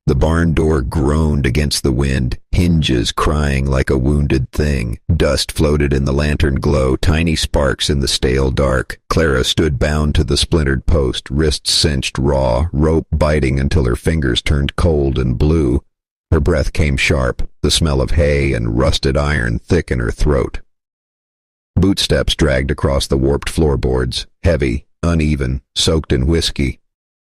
The barn door groaned against the wind, hinges crying like a wounded thing. Dust floated in the lantern glow, tiny sparks in the stale dark. Clara stood bound to the splintered post, wrists cinched raw, rope biting until her fingers turned cold and blue. Her breath came sharp, the smell of hay and rusted iron thick in her throat. Bootsteps dragged across the warped floorboards, heavy, uneven, soaked in whiskey.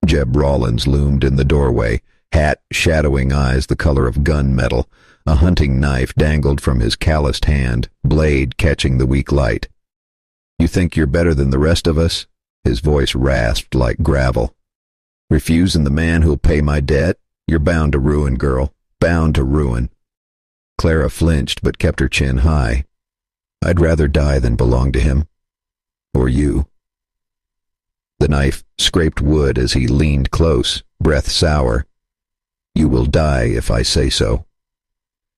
Jeb Rawlins loomed in the doorway, hat shadowing eyes the color of gunmetal. A hunting knife dangled from his calloused hand, blade catching the weak light. "You think you're better than the rest of us?" His voice rasped like gravel. "Refusing the man who'll pay my debt? You're bound to ruin, girl. Bound to ruin." Clara flinched but kept her chin high. "I'd rather die than belong to him. Or you." The knife scraped wood as he leaned close, breath sour. "You will die if I say so."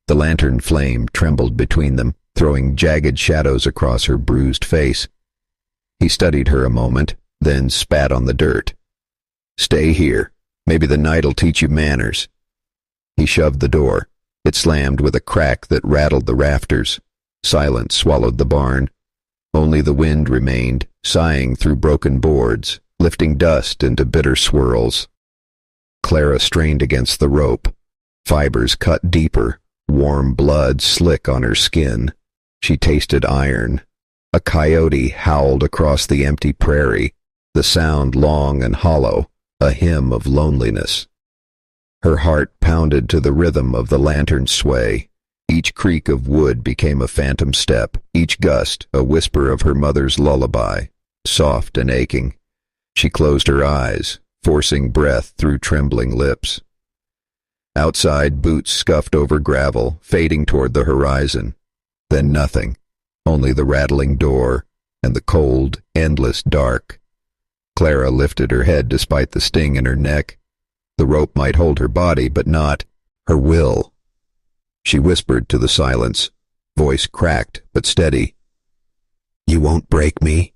The lantern flame trembled between them, throwing jagged shadows across her bruised face. He studied her a moment, then spat on the dirt. "Stay here. Maybe the night'll teach you manners." He shoved the door. It slammed with a crack that rattled the rafters. Silence swallowed the barn. Only the wind remained, sighing through broken boards, lifting dust into bitter swirls. Clara strained against the rope. Fibers cut deeper, warm blood slick on her skin. She tasted iron. A coyote howled across the empty prairie, the sound long and hollow, a hymn of loneliness. Her heart pounded to the rhythm of the lantern's sway. Each creak of wood became a phantom step, each gust a whisper of her mother's lullaby, soft and aching. She closed her eyes, forcing breath through trembling lips. Outside, boots scuffed over gravel, fading toward the horizon. Then nothing, only the rattling door and the cold, endless dark. Clara lifted her head despite the sting in her neck. The rope might hold her body, but not her will. She whispered to the silence, voice cracked but steady. "You won't break me?"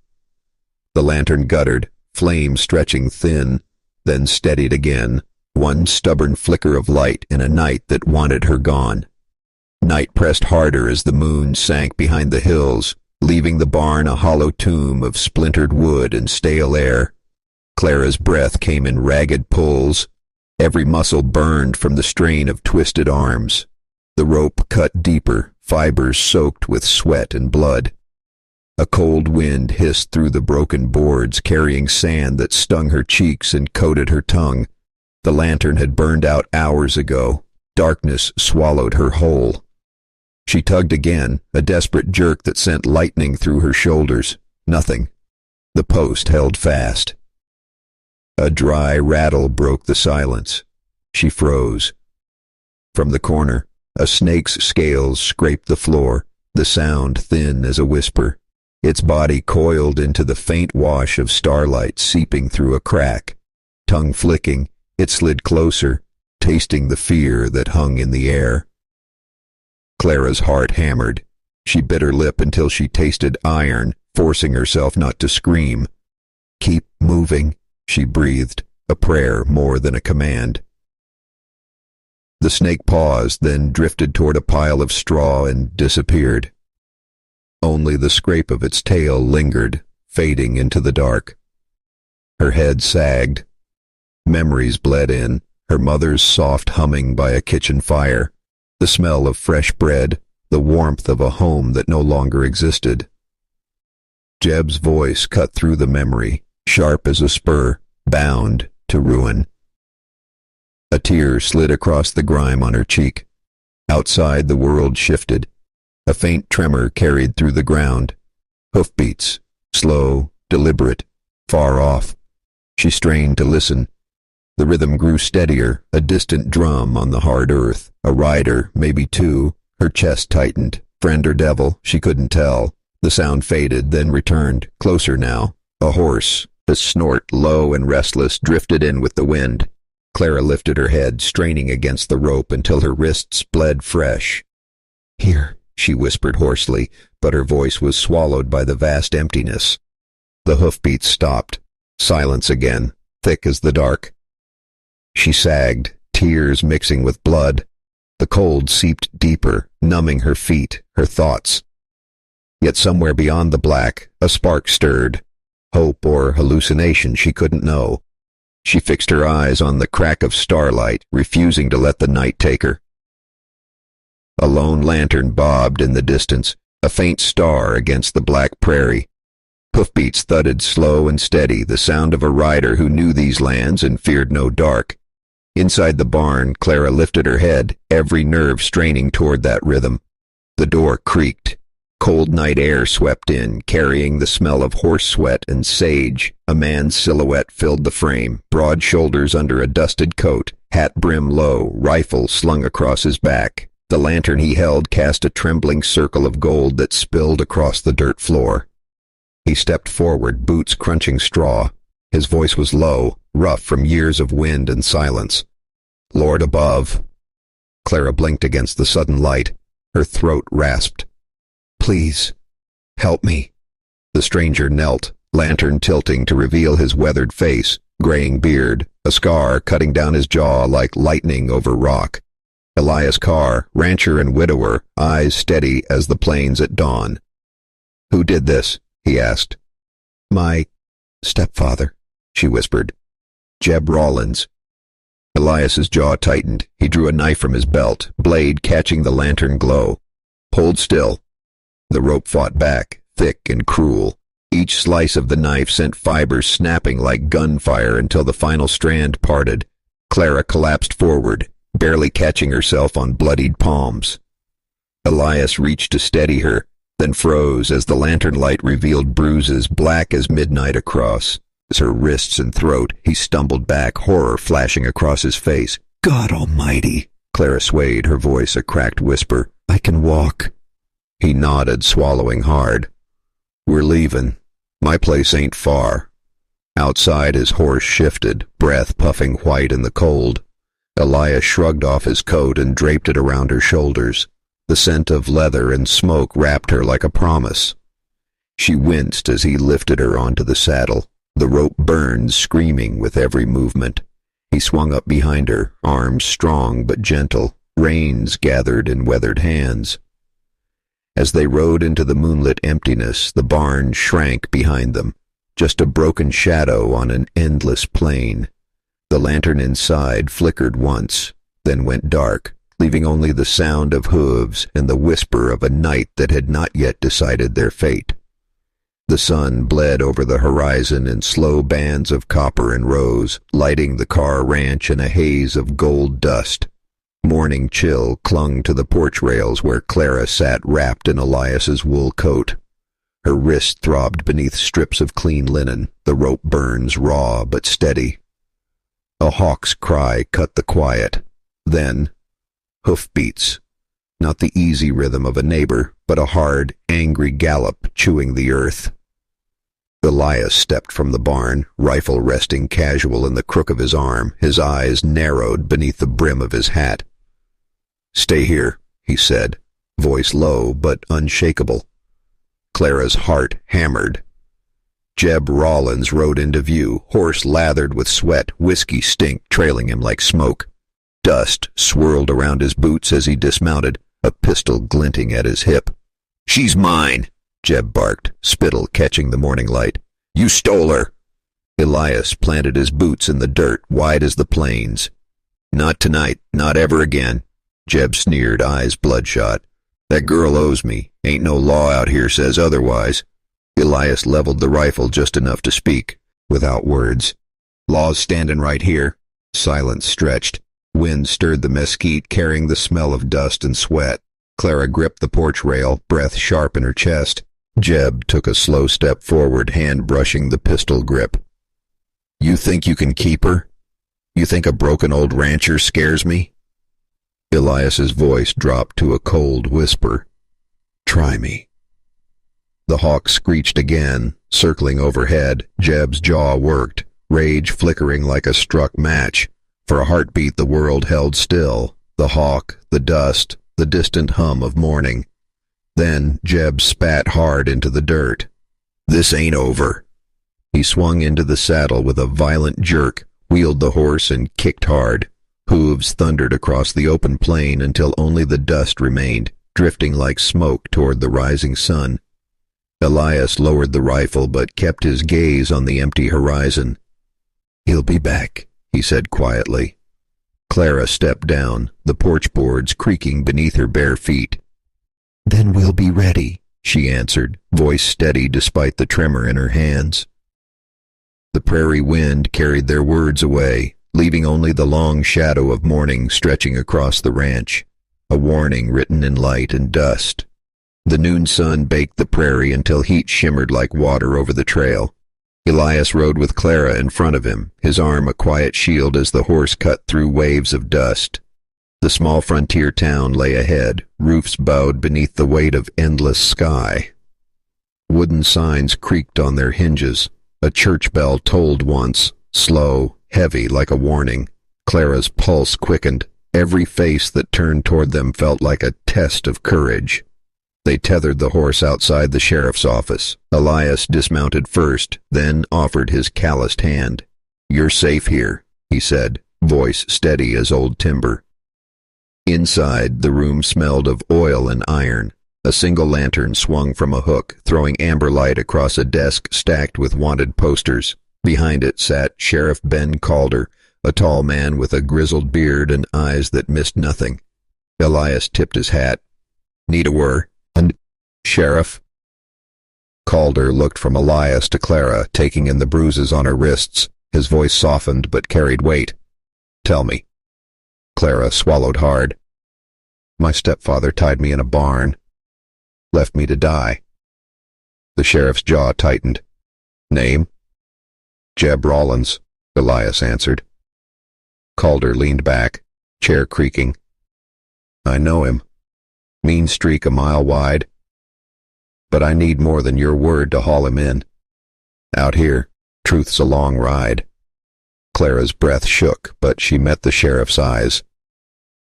The lantern guttered, flame stretching thin, then steadied again, one stubborn flicker of light in a night that wanted her gone. Night pressed harder as the moon sank behind the hills, leaving the barn a hollow tomb of splintered wood and stale air. Clara's breath came in ragged pulls. Every muscle burned from the strain of twisted arms. The rope cut deeper, fibers soaked with sweat and blood. A cold wind hissed through the broken boards, carrying sand that stung her cheeks and coated her tongue. The lantern had burned out hours ago. Darkness swallowed her whole. She tugged again, a desperate jerk that sent lightning through her shoulders. Nothing. The post held fast. A dry rattle broke the silence. She froze. From the corner, a snake's scales scraped the floor, the sound thin as a whisper. Its body coiled into the faint wash of starlight seeping through a crack. Tongue flicking, it slid closer, tasting the fear that hung in the air. Clara's heart hammered. She bit her lip until she tasted iron, forcing herself not to scream. "Keep moving," she breathed, a prayer more than a command. The snake paused, then drifted toward a pile of straw and disappeared. Only the scrape of its tail lingered, fading into the dark. Her head sagged. Memories bled in, her mother's soft humming by a kitchen fire, the smell of fresh bread, the warmth of a home that no longer existed. Jeb's voice cut through the memory, sharp as a spur, bound to ruin. A tear slid across the grime on her cheek. Outside, the world shifted. A faint tremor carried through the ground. Hoofbeats, slow, deliberate, far off. She strained to listen. The rhythm grew steadier, a distant drum on the hard earth. A rider, maybe two. Her chest tightened. Friend or devil, she couldn't tell. The sound faded, then returned, closer now. A horse, a snort, low and restless, drifted in with the wind. Clara lifted her head, straining against the rope until her wrists bled fresh. "Here," she whispered hoarsely, but her voice was swallowed by the vast emptiness. The hoofbeats stopped. Silence again, thick as the dark. She sagged, tears mixing with blood. The cold seeped deeper, numbing her feet, her thoughts. Yet somewhere beyond the black, a spark stirred. Hope or hallucination, she couldn't know. She fixed her eyes on the crack of starlight, refusing to let the night take her. A lone lantern bobbed in the distance, a faint star against the black prairie. Hoofbeats thudded slow and steady, the sound of a rider who knew these lands and feared no dark. Inside the barn, Clara lifted her head, every nerve straining toward that rhythm. The door creaked. Cold night air swept in, carrying the smell of horse sweat and sage. A man's silhouette filled the frame, broad shoulders under a dusted coat, hat brim low, rifle slung across his back. The lantern he held cast a trembling circle of gold that spilled across the dirt floor. He stepped forward, boots crunching straw. His voice was low, rough from years of wind and silence. "Lord above." Clara blinked against the sudden light. Her throat rasped. "Please, help me." The stranger knelt, lantern tilting to reveal his weathered face, graying beard, a scar cutting down his jaw like lightning over rock. Elias Carr, rancher and widower, eyes steady as the plains at dawn. "Who did this?" he asked. "My stepfather," she whispered. "Jeb Rawlins." Elias's jaw tightened. He drew a knife from his belt, blade catching the lantern glow. "Hold still." The rope fought back, thick and cruel. Each slice of the knife sent fibers snapping like gunfire until the final strand parted. Clara collapsed forward, barely catching herself on bloodied palms. Elias reached to steady her, then froze as the lantern light revealed bruises black as midnight across. As her wrists and throat, he stumbled back, horror flashing across his face. "God almighty!" Clara swayed, her voice a cracked whisper. "I can walk." He nodded, swallowing hard. "We're leaving. My place ain't far." Outside his horse shifted, breath puffing white in the cold. Elias shrugged off his coat and draped it around her shoulders. The scent of leather and smoke wrapped her like a promise. She winced as he lifted her onto the saddle. The rope burned, screaming with every movement. He swung up behind her, arms strong but gentle, reins gathered in weathered hands. As they rode into the moonlit emptiness, the barn shrank behind them, just a broken shadow on an endless plain. The lantern inside flickered once, then went dark, leaving only the sound of hooves and the whisper of a night that had not yet decided their fate. The sun bled over the horizon in slow bands of copper and rose, lighting the Carr ranch in a haze of gold dust. Morning chill clung to the porch rails where Clara sat wrapped in Elias's wool coat. Her wrist throbbed beneath strips of clean linen, the rope burns raw but steady. A hawk's cry cut the quiet. Then, hoofbeats. Not the easy rhythm of a neighbor, but a hard, angry gallop chewing the earth. Elias stepped from the barn, rifle resting casual in the crook of his arm, his eyes narrowed beneath the brim of his hat. "Stay here," he said, voice low but unshakable. Clara's heart hammered. Jeb Rawlins rode into view, horse lathered with sweat, whiskey stink trailing him like smoke. Dust swirled around his boots as he dismounted, a pistol glinting at his hip. "She's mine," Jeb barked, spittle catching the morning light. "You stole her." Elias planted his boots in the dirt, wide as the plains. "Not tonight, not ever again," Jeb sneered, eyes bloodshot. "That girl owes me. Ain't no law out here says otherwise." Elias leveled the rifle just enough to speak, without words. "Law's standing right here." Silence stretched. Wind stirred the mesquite, carrying the smell of dust and sweat. Clara gripped the porch rail, breath sharp in her chest. Jeb took a slow step forward, hand brushing the pistol grip. "You think you can keep her? You think a broken old rancher scares me?" Elias's voice dropped to a cold whisper. "Try me." The hawk screeched again, circling overhead. Jeb's jaw worked, rage flickering like a struck match. For a heartbeat the world held still, the hawk, the dust, the distant hum of morning. Then Jeb spat hard into the dirt. "This ain't over." He swung into the saddle with a violent jerk, wheeled the horse and kicked hard. Hooves thundered across the open plain until only the dust remained, drifting like smoke toward the rising sun. Elias lowered the rifle but kept his gaze on the empty horizon. "He'll be back," he said quietly. Clara stepped down, the porch boards creaking beneath her bare feet. "Then we'll be ready," she answered, voice steady despite the tremor in her hands. The prairie wind carried their words away, leaving only the long shadow of morning stretching across the ranch, a warning written in light and dust. The noon sun baked the prairie until heat shimmered like water over the trail. Elias rode with Clara in front of him, his arm a quiet shield as the horse cut through waves of dust. The small frontier town lay ahead, roofs bowed beneath the weight of endless sky. Wooden signs creaked on their hinges. A church bell tolled once, slow, heavy like a warning. Clara's pulse quickened. Every face that turned toward them felt like a test of courage. They tethered the horse outside the sheriff's office. Elias dismounted first, then offered his calloused hand. "You're safe here," he said, voice steady as old timber. Inside, the room smelled of oil and iron. A single lantern swung from a hook, throwing amber light across a desk stacked with wanted posters. Behind it sat Sheriff Ben Calder, a tall man with a grizzled beard and eyes that missed nothing. Elias tipped his hat. "Need a word?" "And, Sheriff?" Calder looked from Elias to Clara, taking in the bruises on her wrists. His voice softened but carried weight. "Tell me." Clara swallowed hard. "My stepfather tied me in a barn. Left me to die." The sheriff's jaw tightened. "Name?" "Jeb Rollins," Elias answered. Calder leaned back, chair creaking. "I know him. Mean streak a mile wide. But I need more than your word to haul him in. Out here, truth's a long ride." Clara's breath shook, but she met the sheriff's eyes.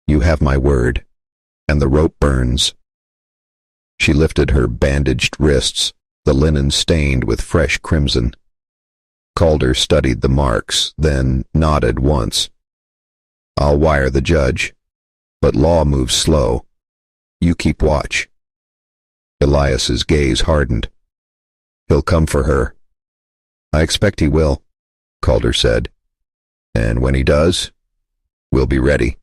"You have my word, and the rope burns." She lifted her bandaged wrists, the linen stained with fresh crimson. Calder studied the marks, then nodded once. "I'll wire the judge, but law moves slow. You keep watch." Elias's gaze hardened. "He'll come for her." "I expect he will," Calder said. "And when he does, we'll be ready."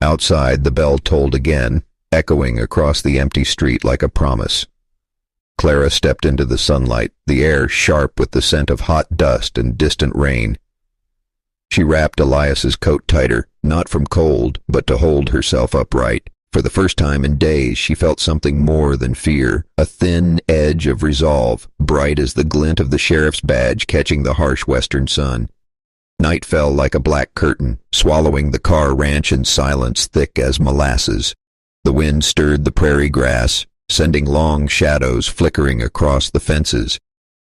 Outside, the bell tolled again, echoing across the empty street like a promise. Clara stepped into the sunlight, the air sharp with the scent of hot dust and distant rain. She wrapped Elias's coat tighter, not from cold, but to hold herself upright. For the first time in days, she felt something more than fear, a thin edge of resolve, bright as the glint of the sheriff's badge catching the harsh western sun. Night fell like a black curtain, swallowing the Carr ranch in silence thick as molasses. The wind stirred the prairie grass, sending long shadows flickering across the fences.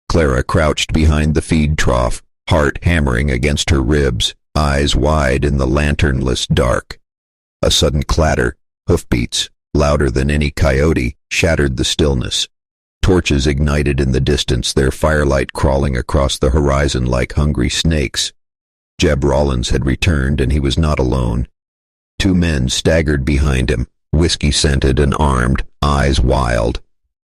Clara crouched behind the feed trough, heart hammering against her ribs, eyes wide in the lanternless dark. A sudden clatter, hoofbeats, louder than any coyote, shattered the stillness. Torches ignited in the distance, their firelight crawling across the horizon like hungry snakes. Jeb Rollins had returned, and he was not alone. Two men staggered behind him, whiskey-scented and armed, eyes wild.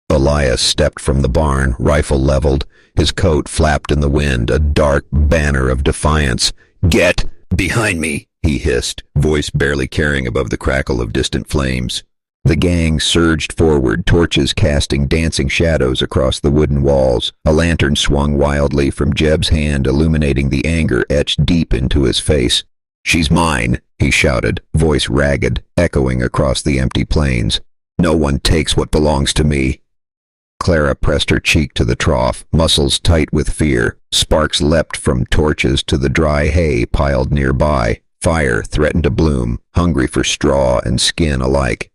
Elias stepped from the barn, rifle leveled. His coat flapped in the wind, a dark banner of defiance. "Get behind me," he hissed, voice barely carrying above the crackle of distant flames. The gang surged forward, torches casting dancing shadows across the wooden walls. A lantern swung wildly from Jeb's hand, illuminating the anger etched deep into his face. "She's mine," he shouted, voice ragged, echoing across the empty plains. "No one takes what belongs to me." Clara pressed her cheek to the trough, muscles tight with fear. Sparks leapt from torches to the dry hay piled nearby. Fire threatened to bloom, hungry for straw and skin alike.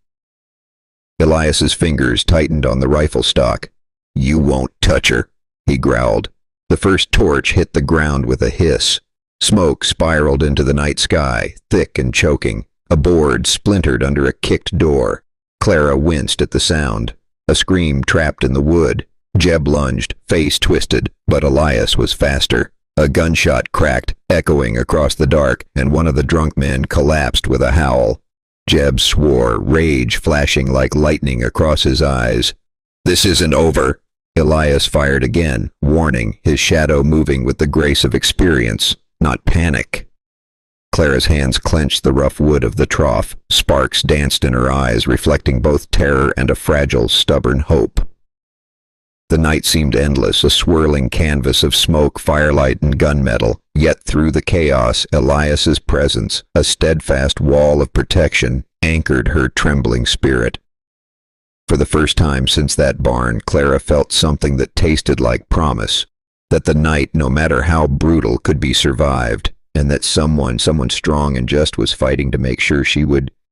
Elias's fingers tightened on the rifle stock. "You won't touch her," he growled. The first torch hit the ground with a hiss. Smoke spiraled into the night sky, thick and choking. A board splintered under a kicked door. Clara winced at the sound. A scream trapped in the wood. Jeb lunged, face twisted, but Elias was faster. A gunshot cracked, echoing across the dark, and one of the drunk men collapsed with a howl. Jeb swore, rage flashing like lightning across his eyes. "This isn't over." Elias fired again, warning, his shadow moving with the grace of experience, not panic. Clara's hands clenched the rough wood of the trough. Sparks danced in her eyes, reflecting both terror and a fragile, stubborn hope. The night seemed endless, a swirling canvas of smoke, firelight, and gunmetal. Yet through the chaos, Elias's presence, a steadfast wall of protection, anchored her trembling spirit. For the first time since that barn, Clara felt something that tasted like promise, that the night, no matter how brutal, could be survived, and that someone strong and just was fighting to make sure she would